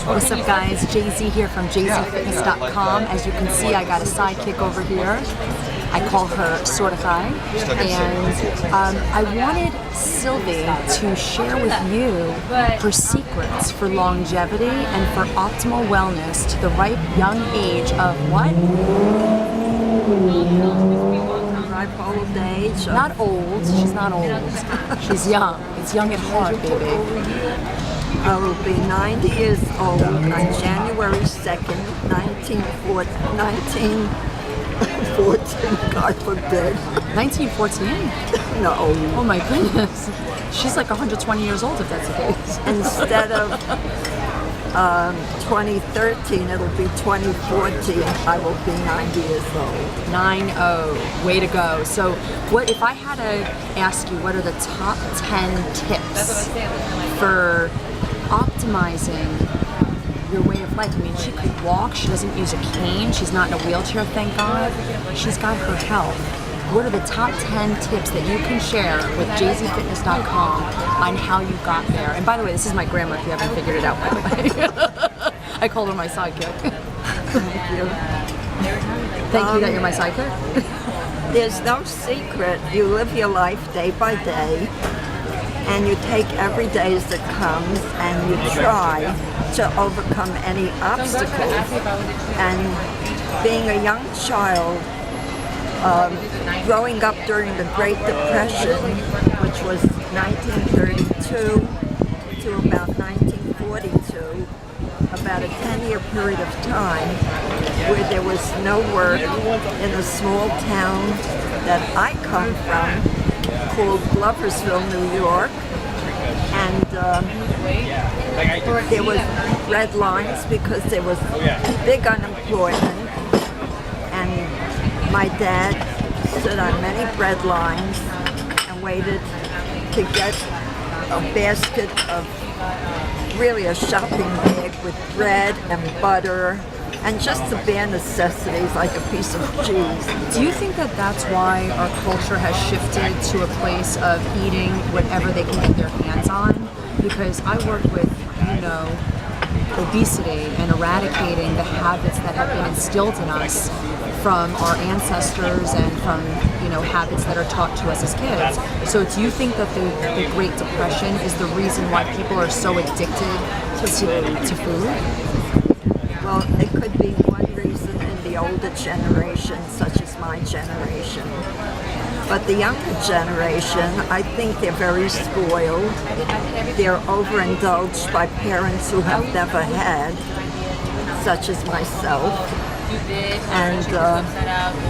What's up, guys? Jay-Z here from jzfitness.com. As you can see, I got a sidekick over here. I call her Sortikai. And I wanted Sylvie to share with you her secrets for longevity and for optimal wellness to the ripe young age of what? Ripe old age. Not old. She's not old. She's young. It's young at heart, baby. I will be 90 years old on January 2nd, 1914, God forbid. 1914? No. Oh my goodness. She's like 120 years old if that's the case. Instead of 2013, it'll be 2014. I will be 90 years old. 9-0. Way to go. So what if I had to ask you, what are the top 10 tips for optimizing your way of life? I mean, she could walk, she doesn't use a cane, she's not in a wheelchair, thank God. She's got her health. What are the top 10 tips that you can share with jzfitness.com on how you got there? And by the way, this is my grandma if you haven't figured it out, by the way. I called her my sidekick. Thank you. Thank you that you're my sidekick. There's no secret. You live your life day by day, and you take every day as it comes, and you try to overcome any obstacle. And being a young child, growing up during the Great Depression, which was 1932 to about 1942, about a 10-year period of time where there was no work in a small town that I come from, called Gloversville, New York, and there was red lines because there was big unemployment, and my dad stood on many bread lines and waited to get a basket of really a shopping bag with bread and butter and just the bare necessities like a piece of cheese. Do you think that that's why our culture has shifted to a place of eating whatever they can get their hands on? Because I work with, obesity and eradicating the habits that have been instilled in us from our ancestors and from, habits that are taught to us as kids. So do you think that the Great Depression is the reason why people are so addicted to food? Well, it could be one reason in the older generation, such as my generation. But the younger generation, I think they're very spoiled. They're overindulged by parents who have never had, such as myself. And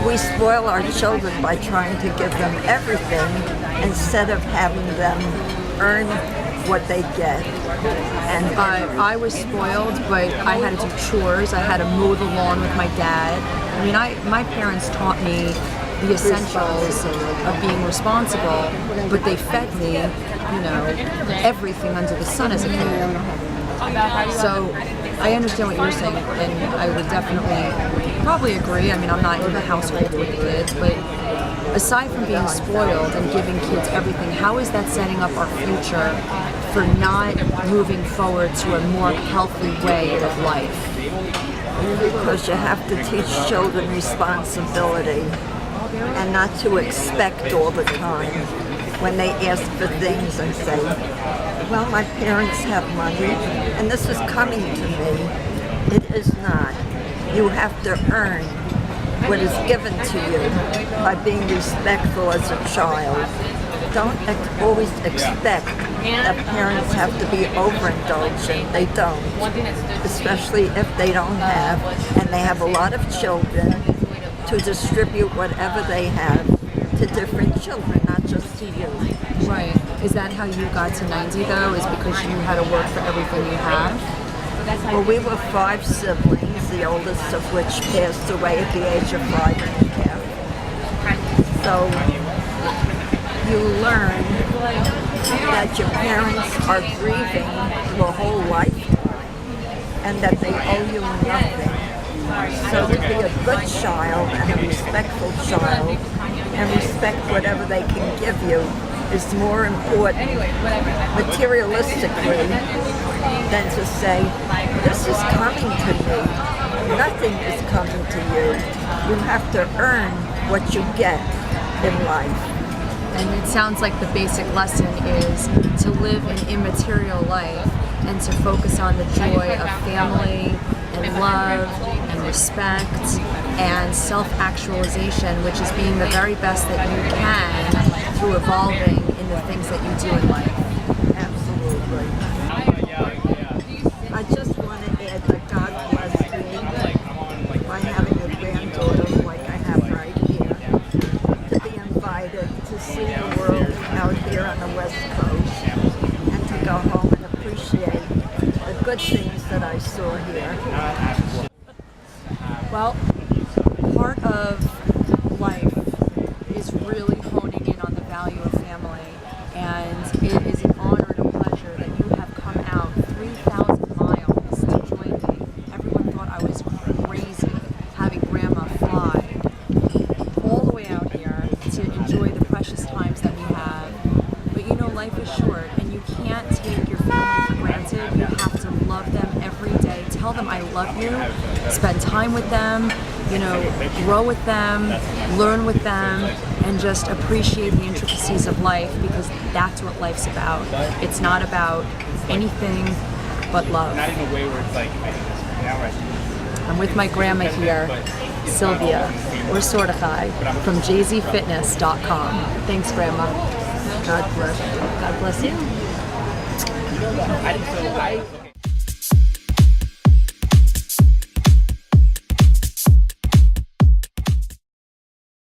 we spoil our children by trying to give them everything instead of having them earn what they get. And I was spoiled, but I had to do chores. I had to mow the lawn with my dad. I mean, my parents taught me the essentials of being responsible, but they fed me, everything under the sun as a kid. So I understand what you're saying, and I would definitely probably agree. I mean, I'm not in the household with the kids, but aside from being spoiled and giving kids everything, how is that setting up our future for not moving forward to a more healthy way of life? Because you have to teach children responsibility and not to expect all the time when they ask for things and say, well, my parents have money and this is coming to me. It is not. You have to earn what is given to you by being respectful as a child. Don't always expect that parents have to be overindulgent. They don't, especially if they don't have, and they have a lot of children to distribute whatever they have to different children, not just to you. Right. Is that how you got to 90 though? Is because you had to work for everything you have? Well, we were 5 siblings, the oldest of which passed away at the age of 5 and a half. So you learn that your parents are grieving your whole life and that they owe you nothing. So to be a good child and a respectful child and respect whatever they can give you is more important materialistically than to say, this is coming to me. Nothing is coming to you. You have to earn what you get in life. And it sounds like the basic lesson is to live an immaterial life and to focus on the joy of family and love and respect and self-actualization, which is being the very best that you can through evolving in the things that you do in life. Absolutely. I just want to add that God blessed me by having a granddaughter like I have right here, to be invited to see the world out here on the West Coast and to go home and appreciate the good things that I saw here. Well, part of life is really honing in on the value of family, and it is an honor and a pleasure that you have come out 3,000 miles to join me. Everyone thought I was crazy having Grandma fly all the way out here to enjoy the precious times that we have. But you know, life is short, and you can't take your family for granted. You have to love them every day. Tell them I love you. Spend time with them. You know, grow with them, learn with them, and just appreciate the intricacies of life, because that's what life's about. It's not about anything but love. I'm with my grandma here, Sylvia, or Sortichai, from jzfitness.com. Thanks, Grandma. God bless you. God bless you.